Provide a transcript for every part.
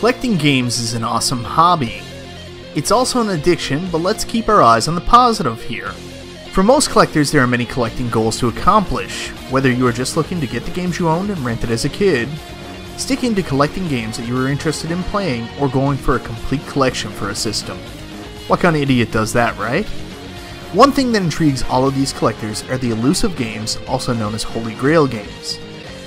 Collecting games is an awesome hobby. It's also an addiction, but let's keep our eyes on the positive here. For most collectors, there are many collecting goals to accomplish. Whether you are just looking to get the games you owned and rented as a kid, sticking to collecting games that you are interested in playing, or going for a complete collection for a system. What kind of idiot does that, right? One thing that intrigues all of these collectors are the elusive games, also known as Holy Grail Games.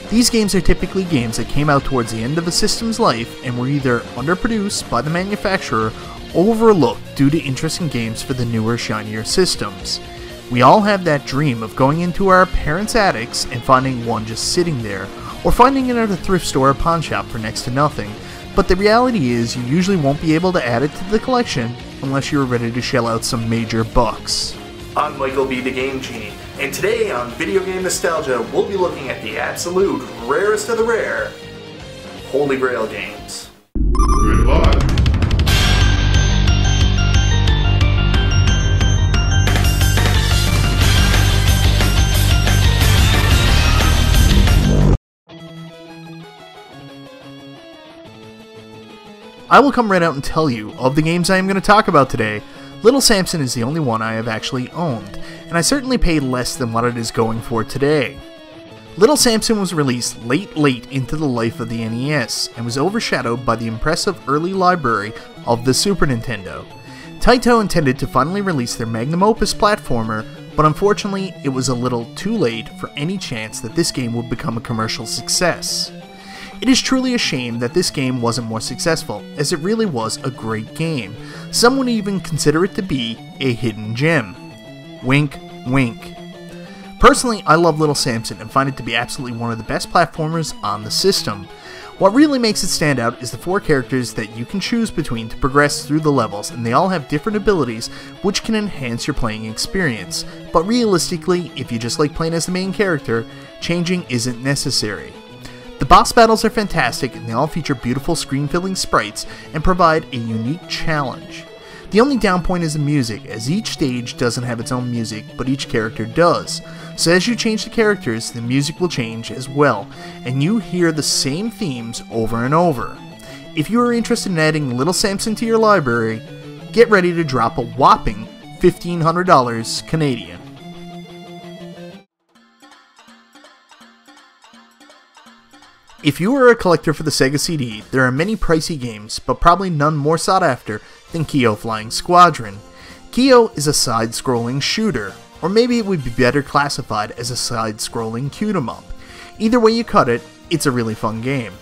These games are typically games that came out towards the end of a system's life and were either underproduced by the manufacturer or overlooked due to interest in games for the newer, shinier systems. We all have that dream of going into our parents' attics and finding one just sitting there, or finding it at a thrift store or pawn shop for next to nothing, but the reality is you usually won't be able to add it to the collection unless you're ready to shell out some major bucks. I'm MichaelBtheGameGenie, and today on Video Game Nostalgia, we'll be looking at the absolute rarest of the rare, Holy Grail Games. Goodbye. I will come right out and tell you, of the games I am going to talk about today, Little Samson is the only one I have actually owned, and I certainly paid less than what it is going for today. Little Samson was released late into the life of the NES, and was overshadowed by the impressive early library of the Super Nintendo. Taito intended to finally release their magnum opus platformer, but unfortunately it was a little too late for any chance that this game would become a commercial success. It is truly a shame that this game wasn't more successful, as it really was a great game. Some would even consider it to be a hidden gem. Wink, wink. Personally, I love Little Samson and find it to be absolutely one of the best platformers on the system. What really makes it stand out is the 4 characters that you can choose between to progress through the levels, and they all have different abilities which can enhance your playing experience. But realistically, if you just like playing as the main character, changing isn't necessary. The boss battles are fantastic, and they all feature beautiful screen-filling sprites and provide a unique challenge. The only down point is the music, as each stage doesn't have its own music, but each character does. So as you change the characters, the music will change as well, and you hear the same themes over and over. If you are interested in adding Little Samson to your library, get ready to drop a whopping $1,500 Canadian. If you are a collector for the Sega CD, there are many pricey games, but probably none more sought after than Kyo Flying Squadron. Kyo is a side-scrolling shooter, or maybe it would be better classified as a side-scrolling shoot-'em-up. Either way you cut it, it's a really fun game.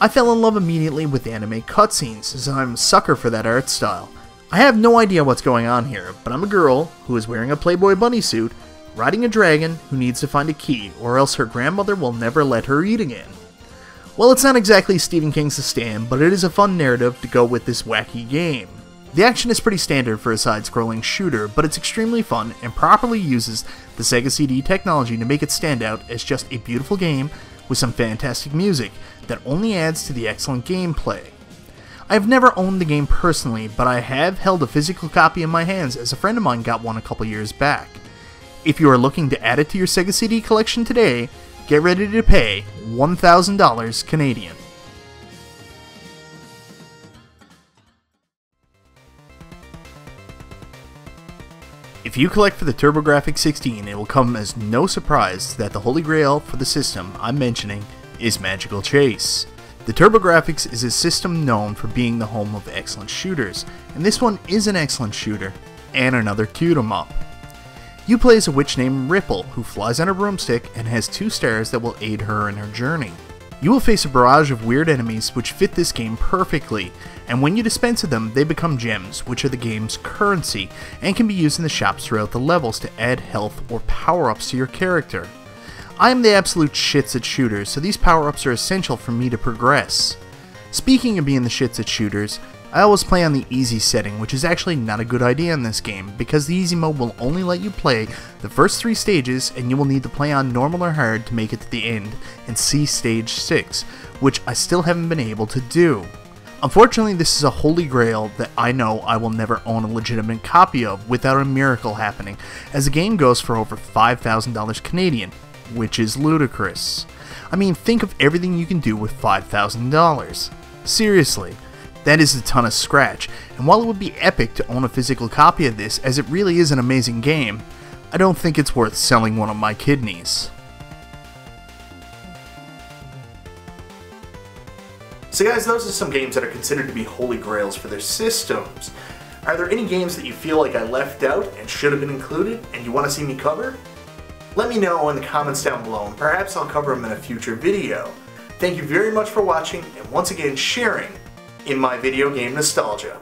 I fell in love immediately with anime cutscenes, as I'm a sucker for that art style. I have no idea what's going on here, but I'm a girl who is wearing a Playboy bunny suit, riding a dragon who needs to find a key, or else her grandmother will never let her eat again. Well, it's not exactly Stephen King's The Stand, but it is a fun narrative to go with this wacky game. The action is pretty standard for a side-scrolling shooter, but it's extremely fun and properly uses the Sega CD technology to make it stand out as just a beautiful game with some fantastic music that only adds to the excellent gameplay. I have never owned the game personally, but I have held a physical copy in my hands as a friend of mine got one a couple years back. If you are looking to add it to your Sega CD collection today, get ready to pay $1,000 Canadian. If you collect for the TurboGrafx-16, it will come as no surprise that the Holy Grail for the system I'm mentioning is Magical Chase. The TurboGrafx is a system known for being the home of excellent shooters, and this one is an excellent shooter, and another shoot-'em-up. You play as a witch named Ripple, who flies on a broomstick and has 2 stars that will aid her in her journey. You will face a barrage of weird enemies which fit this game perfectly, and when you dispense of them, they become gems, which are the game's currency, and can be used in the shops throughout the levels to add health or power-ups to your character. I am the absolute shits at shooters, so these power-ups are essential for me to progress. Speaking of being the shits at shooters, I always play on the easy setting, which is actually not a good idea in this game, because the easy mode will only let you play the first 3 stages, and you will need to play on normal or hard to make it to the end and see stage 6, which I still haven't been able to do. Unfortunately, this is a holy grail that I know I will never own a legitimate copy of without a miracle happening, as the game goes for over $5,000 Canadian, which is ludicrous. I mean, think of everything you can do with $5,000. Seriously. That is a ton of scratch, and while it would be epic to own a physical copy of this, as it really is an amazing game, I don't think it's worth selling one of my kidneys. So guys, those are some games that are considered to be holy grails for their systems. Are there any games that you feel like I left out and should have been included and you want to see me cover? Let me know in the comments down below and perhaps I'll cover them in a future video. Thank you very much for watching and once again sharing in my video game nostalgia.